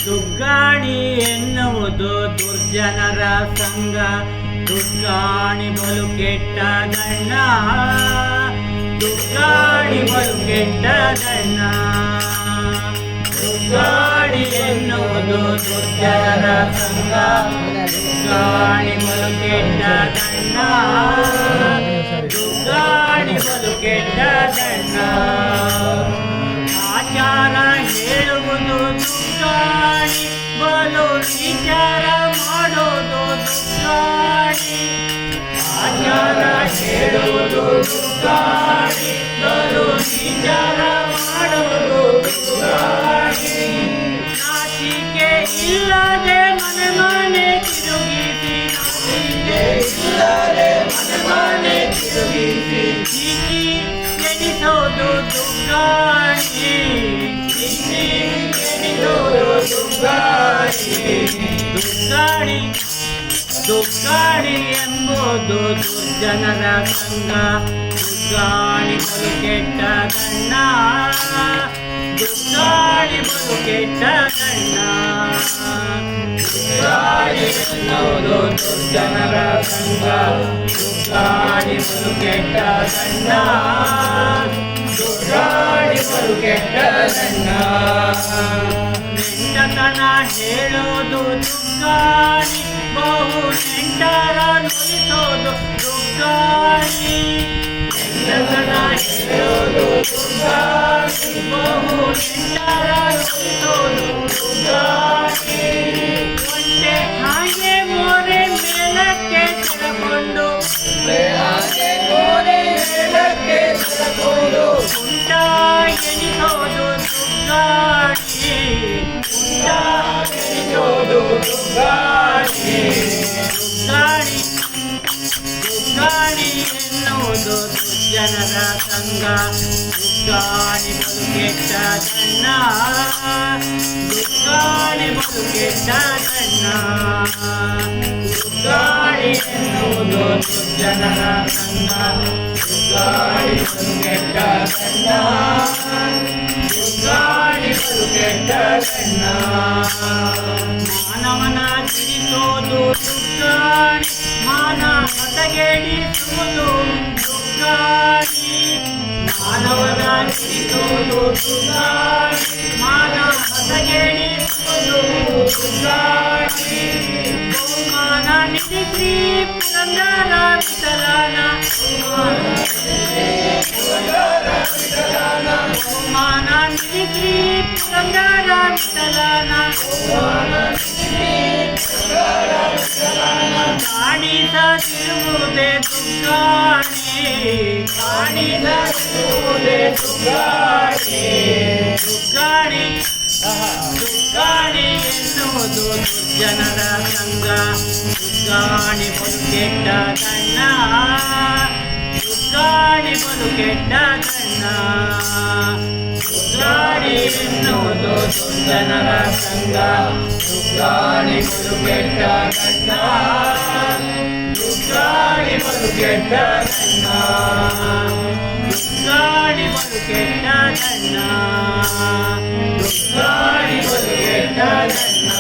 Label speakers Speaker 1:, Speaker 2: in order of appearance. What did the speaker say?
Speaker 1: ದುಗ್ಗಾಣಿ ಎನ್ನುವುದು ದುರ್ಜನರ ಸಂಘ, ದುಗ್ಗಾಣಿ ಬಲು ಕೆಟ್ಟ ದಣ್ಣ, ದುಗ್ಗಾಣಿ ಬಲು ಕೆಟ್ಟ ದಣ್ಣ. ದುಗ್ಗಾಣಿ ಎನ್ನುವುದು ದುರ್ಜನರ ಸಂಘ, ದುಗ್ಗಾಣಿ ಬಲು ಕೆಟ್ಟ ದಣ್ಣ, ದುಗ್ಗಾಣಿ ಬಲು ಕೆಟ್ಟ ದಣ್ಣ. ಆಚಾರ ಹೇಳುವುದು ದುಗ್ಗಾಣಿ, ಬಲು ವಿಚಾರ ಮಾಡೋದು ದುಗ್ಗಾಣಿ. ಆಚಾರ ಹೇಳುವುದು ದುಗ್ಗಾಣಿ, ಬಲು ವಿಚಾರ ಮಾಡೋದು ದುಗ್ಗಾಣಿ. ನಾಚಿಕೆ ಇಲ್ಲದೆ ಮನೆ ಮನೆ ತಿರುಗಿಸಿ, ನಾಚಿಕೆ ಇಲ್ಲದೆ ಮನೆ ಮನೆ ತಿರುಗಿಸಿ, ಚೀಟಿ ಎನಿಸೋದು ದುಗ್ಗಾಣಿ, ಚೀಟಿ ಎನಿಸೋದು ದುಗ್ಗಾಣಿ. ದುಗ್ಗಾಣಿ ದುಗ್ಗಾಣಿ ಎಂಬುದು ದುರ್ಜನರ ಸಂಘ, ದುಗ್ಗಾಣಿ ಬಲು ಕೆಟ್ಟ ದಣ್ಣ, ದುಗ್ಗಾಣಿ ಬಲು ಕೆಟ್ಟ ದಣ್ಣ. ದುಗ್ಗಾಣಿ ಎನ್ನುವುದು ದುರ್ಜನರ ಸಂಘ, ದುಗ್ಗಾಣಿ ಬಲು ಕೆಟ್ಟ ದಣ್ಣ, ದುಗ್ಗಾಣಿ ಬಲು ಕೆಟ್ಟ ದಣ್ಣ. ನೆಂಟತನ ಹೇಳೋದು ದುಗ್ಗಾಣಿ, ಬಹು ನೆಂಟರ ನುಲಿಸೋದು ದುಗ್ಗಾಣಿ. ನೆಂಟತನ ಹೇಳೋದು ದುಗ್ಗಾಣಿ, ಬಹು ನೆಂಟರ ನುಲಿಸೋದು ದುಗ್ಗಾಣಿ. ಒಂಟೆ ಹಾಗೆ ಮೋರೆ ಮೇಲಕ್ಕೆ ತೆರಕೊಂಡು, ಹಾಗೆ ಮೋರೆ ಮೇಲಕ್ಕೆ ತೆರಕೊಂಡು, ಉಂಟ ಎನಿಸೋದು ದುಗ್ಗಾಣಿ, ಉಂಟ ಎನಿಸೋದು ದುಗ್ಗಾಣಿ. ದುಗ್ಗಾಣಿ ದುಗ್ಗಾಣಿ ಎನ್ನುವುದು ದುರ್ಜನರ ಸಂಘ, ದುಗ್ಗಾಣಿ ಬಲು ಕೆಟ್ಟ ದಣ್ಣ, ದುಗ್ಗಾಣಿ ಬಲು ಕೆಟ್ಟ ದಣ್ಣ. ದುಗ್ಗಾಣಿ ಎನ್ನುವುದು ದುರ್ಜನರ ಸಂಘ, ದುಗ್ಗಾಣಿ ಬಲು ಕೆಟ್ಟ ದಣ್ಣ, ದುಗ್ಗಾಣಿ ಬಲು ಕೆಟ್ಟ ದಣ್ಣ. ಮಾನವನ ತಿರಿಸೋದು ದುಗ್ಗಾಣಿ, ಮಾನ ಹದಗೆಡಿಸುವುದು ದುಗ್ಗಾಣಿ. ಮಾನವನ ತಿರಿಸೋದು ದುಗ್ಗಾಣಿ, ಮಾನ ಹದಗೆಡಿಸುವುದು ದುಗ್ಗಾಣಿ. ಬಹುಮಾನ ನಿಧಿ ಶ್ರೀ ಪುರಂದರ ವಿಠಲನ, ಬಹುಮಾನ ನಿಧಿ ಶ್ರೀ ಪುರಂದರ ವಿಠಲನ, ಕಾಣಿಸದಿರುವುದೇ ದುಗ್ಗಾಣಿ, ಕಾಣಿಸದಿರುವುದೇ ದುಗ್ಗಾಣಿ. ದುಗ್ಗಾಣಿ ದುಗ್ಗಾಣಿ ಎನ್ನುವುದು ದುರ್ಜನರ ಸಂಘ, ದುಗ್ಗಾಣಿ ಬಲು ಕೆಟ್ಟ ದಣ್ಣ, ದುಗ್ಗಾಣಿ ಬಲು ಕೆಟ್ಟ ದಣ್ಣ. ದುಗ್ಗಾಣಿ ಎನ್ನುವುದು ದುರ್ಜನರ ಸಂಘ, ದುಗ್ಗಾಣಿ ಬಲು ಕೆಟ್ಟ ದಣ್ಣ, ದುಗ್ಗಾಣಿ ಬಲು ಕೆಟ್ಟ ದಣ್ಣ. ದುಗ್ಗಾಣಿ ಬಲು ಕೆಟ್ಟ ದಣ್ಣ, ದುಗ್ಗಾಣಿ ಬಲು ಕೆಟ್ಟ ದಣ್ಣ.